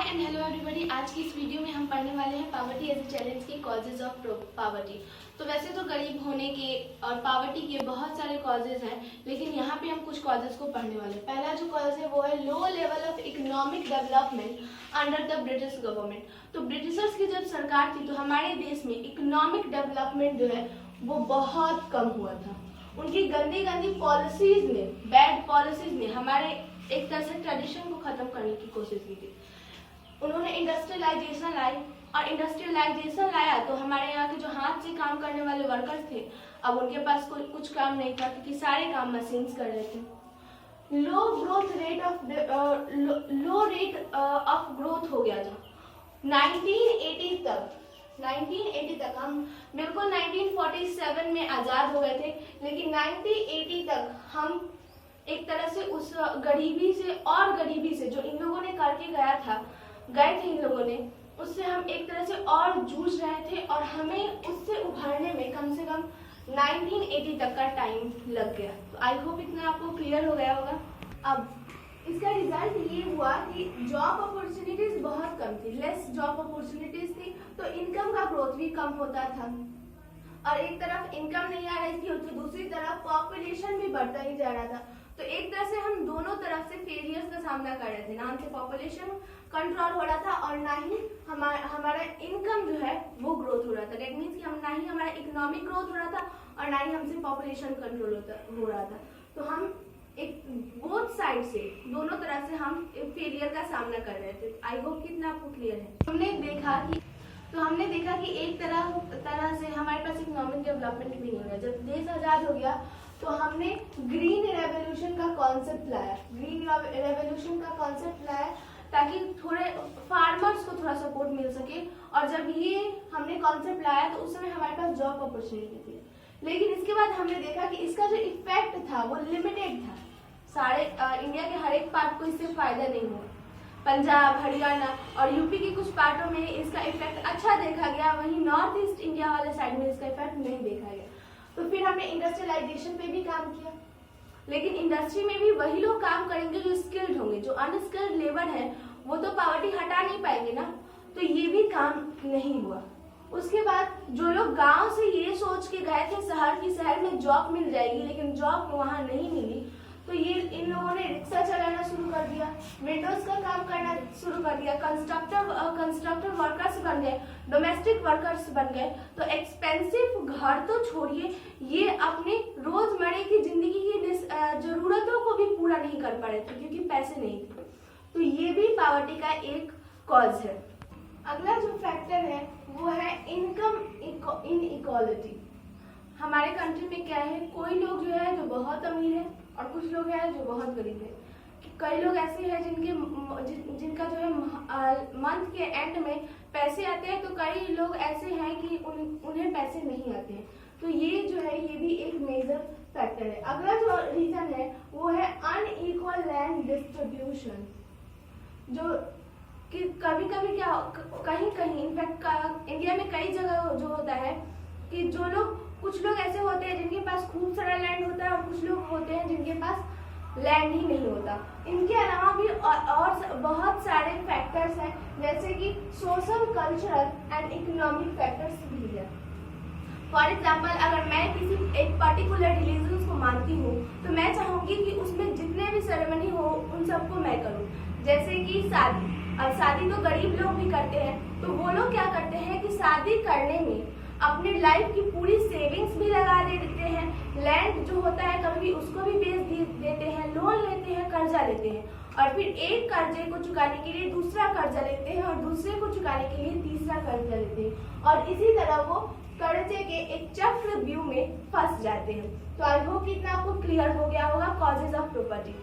Hi and hello everybody. आज की इस वीडियो में हम पढ़ने वाले हैं पॉवर्टी एज ए चैलेंज के कॉजेज ऑफ पॉवर्टी। तो वैसे तो गरीब होने के और पॉवर्टी के बहुत सारे कॉजेज हैं, लेकिन यहाँ पे हम कुछ कॉजेज को पढ़ने वाले हैं। पहला जो कॉज है वो है low level of economic development under the British government. तो ब्रिटिशर्स की जब सरकार थी तो हमारे देश में इकोनॉमिक डेवलपमेंट जो है वो बहुत कम हुआ था। उनकी गंदी गंदी पॉलिसीज ने, बैड पॉलिसीज ने हमारे एक तरह से ट्रेडिशन को खत्म करने की कोशिश की थी। उन्होंने इंडस्ट्रियलाइजेशन लाई, और इंडस्ट्रियलाइजेशन लाया तो हमारे यहाँ के जो हाथ से काम करने वाले वर्कर्स थे, अब उनके पास कुछ काम नहीं था क्योंकि सारे काम मशीन्स कर रहे थे। लो रेट ऑफ ग्रोथ हो गया था 1980 तक। हम बिल्कुल 1947 में आजाद हो गए थे, लेकिन 1980 तक हम एक तरह से उस गरीबी से जो इन लोगों ने करके गए थे इन लोगों ने, उससे हम एक तरह से और जूझ रहे थे, और हमें उससे उभरने में कम से कम 1980 तक का टाइम लग गया। तो आई होप इतना आपको क्लियर हो गया होगा। अब इसका रिजल्ट ये हुआ कि जॉब अपॉर्चुनिटीज बहुत कम थी, लेस जॉब अपॉर्चुनिटीज थी, तो इनकम का ग्रोथ भी कम होता था। और एक तरफ इनकम नहीं आ रही थी तो दूसरी तरफ पॉपुलेशन भी बढ़ता ही जा रहा था। तो एक तरह से हम दोनों तरफ से फेलियर्स का सामना कर रहे थे। ना हमसे पॉपुलेशन कंट्रोल हो रहा था और ना ही हमारा इनकम जो है वो ग्रोथ हो रहा था। दैट मीन्स कि हम ना ही हमारा इकोनॉमिक ग्रोथ हो रहा था और ना ही हमसे पॉपुलेशन कंट्रोल हो रहा था। तो हम एक बोथ साइड से, दोनों तरह से हम फेलियर का सामना कर रहे थे। आई होप कितना आपको क्लियर है। हमने देखा कि एक तरह से हमारे पास इकोनॉमिक डेवलपमेंट भी नहीं हुआ। जब देश आजाद हो गया तो हमने ग्रीन रेवोल्यूशन का कॉन्सेप्ट लाया ताकि थोड़े फार्मर्स को थोड़ा सपोर्ट मिल सके। और जब ये हमने कॉन्सेप्ट लाया तो उस समय हमारे पास जॉब अपॉर्चुनिटी थी, लेकिन इसके बाद हमने देखा कि इसका जो इफेक्ट था वो लिमिटेड था। सारे इंडिया के हर एक पार्ट को इससे फायदा नहीं हुआ। पंजाब, हरियाणा और यूपी के कुछ पार्टों में इसका इफेक्ट अच्छा देखा गया, वहीं नॉर्थ ईस्ट इंडिया वाले साइड में इसका इफेक्ट नहीं देखा गया। तो फिर हमने इंडस्ट्रियलाइजेशन पे भी काम किया, लेकिन इंडस्ट्री में भी वही लोग काम करेंगे जो स्किल्ड होंगे। जो अनस्किल्ड लेबर है वो तो पॉवर्टी हटा नहीं पाएंगे ना, तो ये भी काम नहीं हुआ। उसके बाद जो लोग गांव से ये सोच के गए थे शहर में जॉब मिल जाएगी, लेकिन जॉब वहां नहीं मिली, तो ये इन लोगों ने रिक्शा चलाना शुरू कर दिया, विंडोज का काम करना शुरू कर दिया, कंस्ट्रक्टर वर्कर्स बन गए, डोमेस्टिक वर्कर्स बन गए। तो एक्सपेंसिव घर तो छोड़िए, ये अपने रोजमर्रा की जिंदगी की जरूरतों को भी पूरा नहीं कर पा रहे थे क्योंकि पैसे नहीं थे। तो ये भी पॉवर्टी का एक कॉज है। अगला जो फैक्टर है वो है इनकम इनइक्वालिटी। हमारे कंट्री में क्या है, कोई लोग जो है जो बहुत अमीर है और कुछ लोग हैं जो बहुत गरीब है। कई लोग ऐसे हैं जिनका जो है मंथ के एंड में पैसे आते हैं, तो कई लोग ऐसे हैं कि उन्हें पैसे नहीं आते हैं। तो ये जो है ये भी एक मेजर फैक्टर है। अगला जो रीजन है वो है अनइक्वल लैंड डिस्ट्रीब्यूशन। जो कि कभी क्या कहीं इनफैक्ट इंडिया में कई जगह जो होता है कि कुछ लोग ऐसे होते हैं जिनके पास खूब सारा लैंड होता है और कुछ लोग होते हैं जिनके पास लैंड ही नहीं होता। इनके अलावा भी और बहुत सारे फैक्टर्स हैं, जैसे कि social, cultural and economic factors भी है। फॉर एग्जाम्पल, अगर मैं किसी एक पर्टिकुलर रिलीजन को मानती हूँ तो मैं चाहूंगी कि उसमें जितने भी सेरेमनी हो उन सबको मैं करूँ। जैसे कि शादी, अब शादी तो गरीब लोग भी करते हैं, तो वो लोग क्या करते हैं कि शादी करने में अपने लाइफ की पूरी सेविंग्स भी लगा देते हैं। लैंड जो होता है कभी उसको भी बेच देते हैं, लोन लेते हैं, कर्जा लेते हैं, और फिर एक कर्जे को चुकाने के लिए दूसरा कर्जा लेते हैं और दूसरे को चुकाने के लिए तीसरा कर्जा लेते हैं, और इसी तरह वो कर्जे के एक चक्रव्यूह में फंस जाते हैं। तो आई होप इतना आपको क्लियर हो गया होगा कॉजेज ऑफ प्रॉपर्टी।